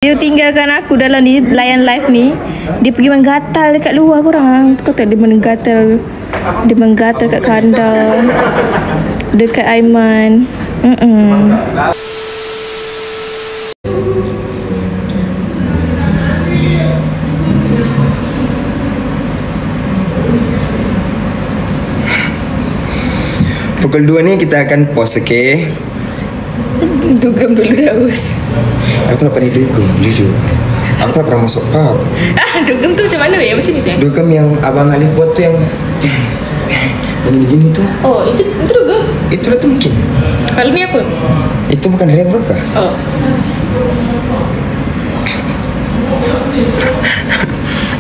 Dia tinggalkan aku dalam ni, layan live ni. Dia pergi menggatal dekat luar korang. Kau tahu dia menggatal. Dia menggatal kat kandar. Dekat Aiman. Pukul 2 ni kita akan pause, okay? Dugem dulu Daus. Aku nak pandai dugem, jujur. Aku nak pernah masuk pub. Dugem tu macam mana weh? Macam ni tu? Dugem yang Abang Alif buat tu yang begini tu. Oh, itu dugem? Itulah tu mungkin. Kalau ni apa? Itu bukan reverb kah? Oh.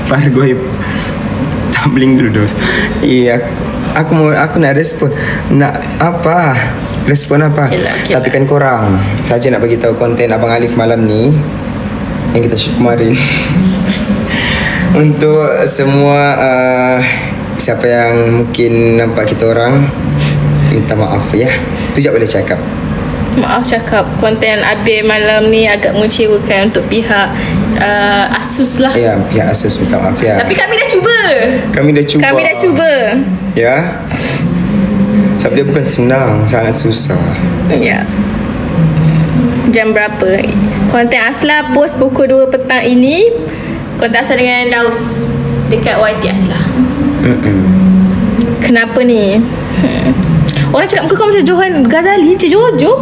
Pargoy tumbling dulu dos. Iya, aku nak respon. Nak apa? Respon apa? Okay. Tapi kan korang saja nak bagi tahu konten Abang Alif malam ni yang kita shoot kemarin. Untuk semua siapa yang mungkin nampak kita orang, minta maaf ya. Tu je boleh cakap. Maaf cakap konten Abe malam ni agak mengecewakan untuk pihak Asus lah. Ya, pihak Asus minta maaf ya. Tapi kami dah cuba. Kami dah cuba. Ya. Sebab dia bukan senang, sangat susah. Ya. Jam berapa? Konten Asla post pukul 2 petang ini. Konten Asla dengan Daus dekat YT Asla. Kenapa ni? Orang cakap muka kau macam Johan Ghazali, macam Jojo.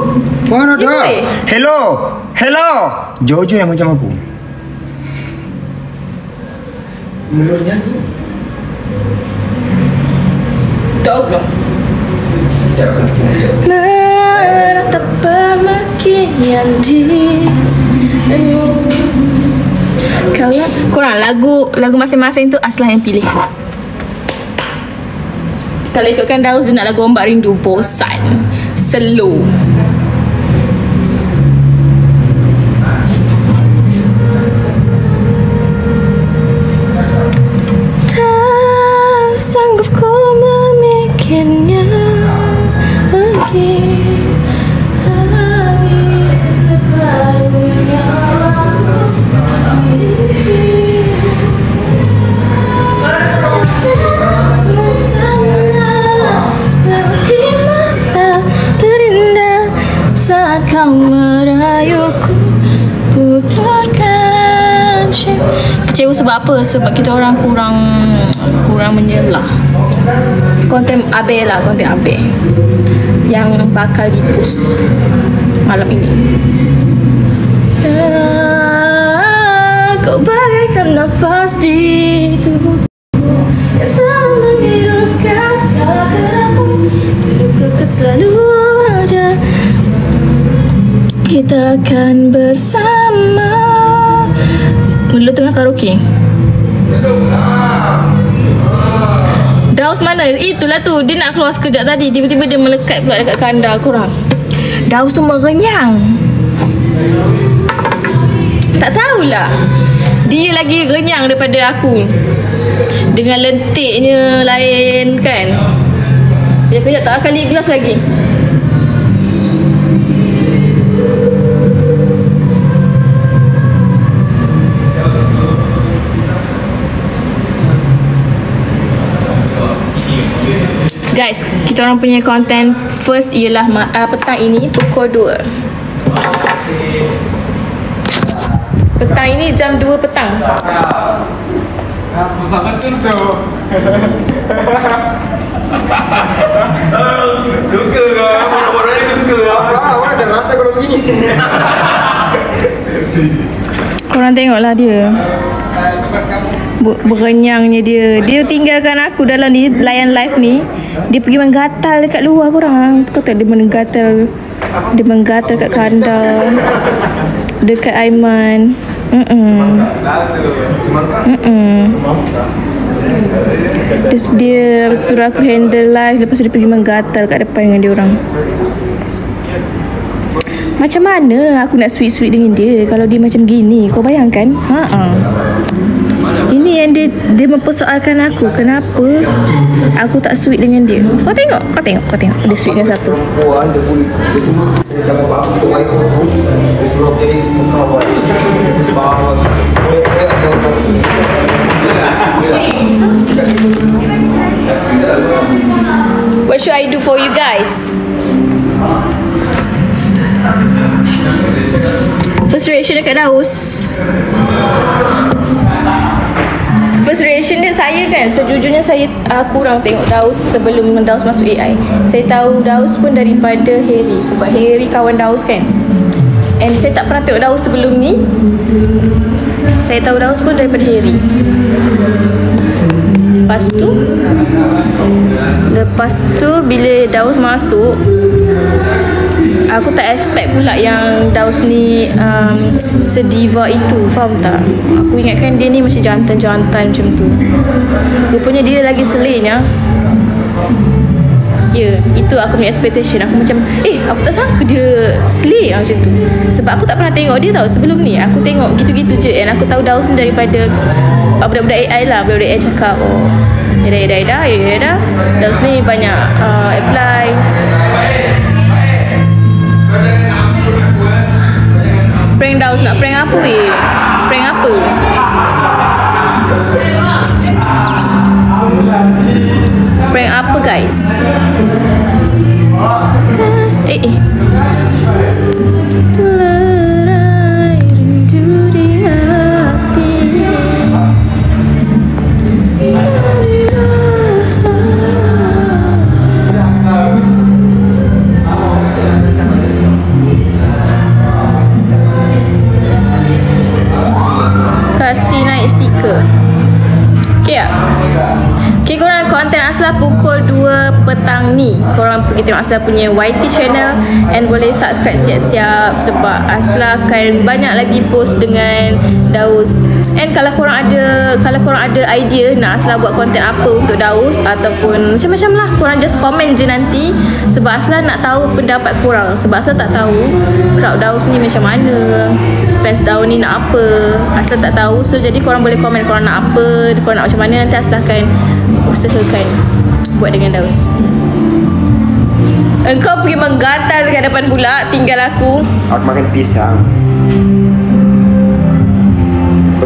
Mana dah? Hello. Jojo yang macam aku. Mulut nyanyi. Tahu belum? Menatap pemakaian dirimu. Korang lagu masing-masing tu Aslah yang pilih. Kalau ikutkan Daus, dia nak lagu Ombak Rindu, bosan, slow. Tak sanggup ku memikirnya lagi. Habis separuhnya kau merayuku, putarkan cinta. Kecewa sebab apa? Sebab kita orang kurang menyelah. Konten Abe lah, konten Abe yang bakal di-post malam ini. Kau bagaikan nafas di tubuhku yang selalu menghidupkan segala gerakku. Hidupku selalu ada. Kita akan bersama. Mula tengah karaoke. Daus mana? Itulah tu. Dia nak keluar sekejap tadi. Tiba-tiba dia melekat pula dekat kandar korang. Daus tu merenyang. Tak tahulah. Dia lagi renyang daripada aku. Dengan lentiknya lain kan. Dia kejap tak akan lihat gelas lagi. Guys, kita orang punya konten first ialah petang ini pukul 2. Petang ini jam 2 petang. Besar betul tu. Suka kau. Orang-orang ni suka kau. Awak ada rasa kalau begini. Korang tengoklah dia. Berenyangnya dia. Dia tinggalkan aku dalam ni, layan live ni. Dia pergi menggatal dekat luar korang. Kau tahu dia menggatal. Dia menggatal kat kandar. Dekat Aiman. Dia suruh aku handle live. Lepas tu dia pergi menggatal kat depan dengan dia orang. Macam mana aku nak sweet-sweet dengan dia kalau dia macam gini? Kau bayangkan? Ini yang dia mempersoalkan aku. Kenapa aku tak sweet dengan dia? Kau tengok. Dia sweet dengan siapa? Puan dia boleh. Dia semua dah bapak aku tu baik tu. Dia suruh jadi kawan. Sebab What should I do for you guys? First reaction dekat Daus. First reaction dia, saya kan sejujurnya saya kurang tengok Daus sebelum Daus masuk AI. Saya tahu Daus pun daripada Harry, sebab Harry kawan Daus kan. And saya tak pernah tengok Daus sebelum ni. Saya tahu Daus pun daripada Harry. Lepas tu bila Daus masuk, aku tak expect pula yang Daus ni sediva itu. Faham tak? Aku ingatkan dia ni macam jantan-jantan macam tu. Rupanya dia lagi selenya. Ya, itu aku punya expectation. Aku macam aku tak sangka dia slay macam tu. Sebab aku tak pernah tengok dia tau sebelum ni. Aku tengok gitu-gitu je. And aku tahu Daus ni daripada budak-budak AI lah. Budak-budak AI cakap Eda. Daus ni banyak apply. Prank Daus, nak prank apa weh? Prank apa? Prank apa guys? Terlerai rindu di hati, dari rasa. Kasih naik stiker. Okay tak? Okay, korang konten Aslah pukul 2 petang ni. Korang pergi tengok Aslah punya YT channel. And boleh subscribe siap-siap, sebab Aslah akan banyak lagi post dengan Daus. And kalau korang ada idea nak Aslah buat konten apa untuk Daus ataupun macam-macam lah, korang just komen je nanti. Sebab Aslah nak tahu pendapat korang. Sebab Aslah tak tahu crowd Daus ni macam mana, fans Daus ni nak apa. Aslah tak tahu. So jadi korang boleh komen korang nak apa, korang nak macam mana. Nanti Aslah akan usahakan buat dengan Daus. Engkau pergi menggatal dekat depan pula, tinggal aku. aku makan pisang.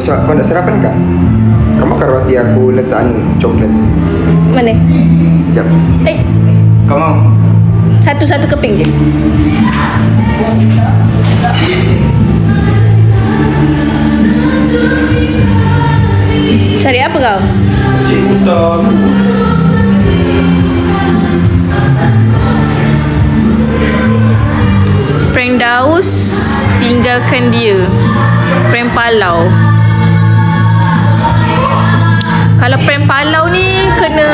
Kau nak sarapan kah? Kau makan roti aku letak coklat. Mana? Sekejap. Kau mau? Satu-satu keping je. Cari apa kau? Cik Utang. Prank Daus, tinggalkan dia. Prank Palau. Kalau prank Palau ni kena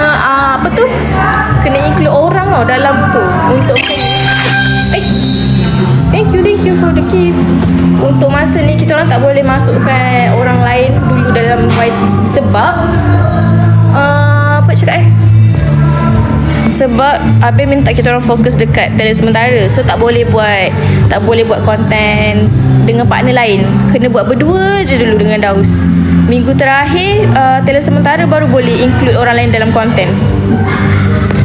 kena include orang tau dalam tu untuk thank you for the gift. Untuk masa ni kita orang tak boleh masukkan orang lain dulu dalam YT sebab sebab Abel minta kita orang fokus dekat talent sementara. So tak boleh buat konten dengan partner lain. Kena buat berdua je dulu dengan Daus. Minggu terakhir talent sementara baru boleh include orang lain dalam konten.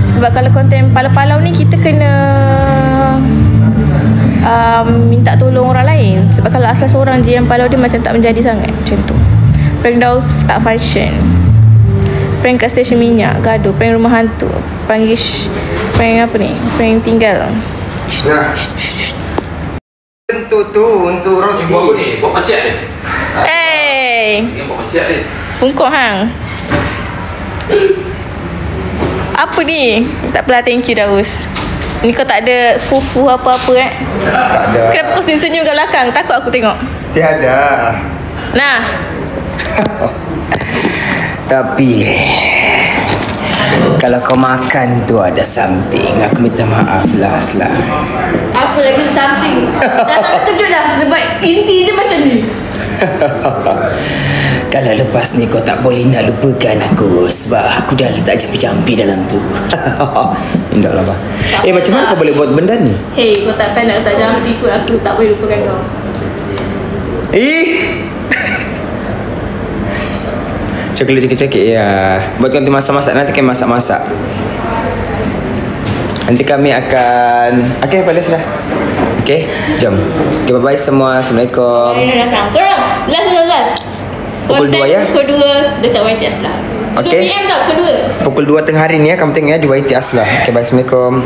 Sebab kalau konten palau-palau ni kita kena minta tolong orang lain. Sebab kalau asal seorang je yang palau dia macam tak menjadi sangat. Macam tu. Prank Daus tak function. Prank kat stesen minyak, gaduh. Prank rumah hantu, panggil prank apa ni? Prank tinggal. Nah. Untuk roti. Buat apa ni? Buat pasiat ni? Buat pasiat ni? Pungkuk hang. Apa ni? Tak apalah, thank you Daus. Ni kau tak ada fufu apa-apa Tak ada. Kenapa kau senyum kat belakang? Takut aku tengok. Tiada. Nah. Tapi kalau kau makan tu ada something, aku minta maaf lah Aslah. Apa lagi something? Dah tak terkejut dah. Lebat inti je macam ni. Kalau lepas ni kau tak boleh nak lupakan aku, sebab aku dah letak jampi-jampi dalam tu. Indah lah. Macam mana kau boleh buat benda ni? Hey, kau tak payah nak letak jampi pun, aku tak boleh lupakan kau. Coklat ya. Buat konten masak-masak nanti kami masak-masak. Nanti kami akan balik sudah. Jom. Bye-bye semua. Assalamualaikum. Korang last. Pukul 2 ya? Pukul 2 dekat YT Aslah. 2 PM tau, pukul 2. Pukul 2 tengah hari ni ya. Kamu tengok ya di YT Aslah. Bye. Assalamualaikum.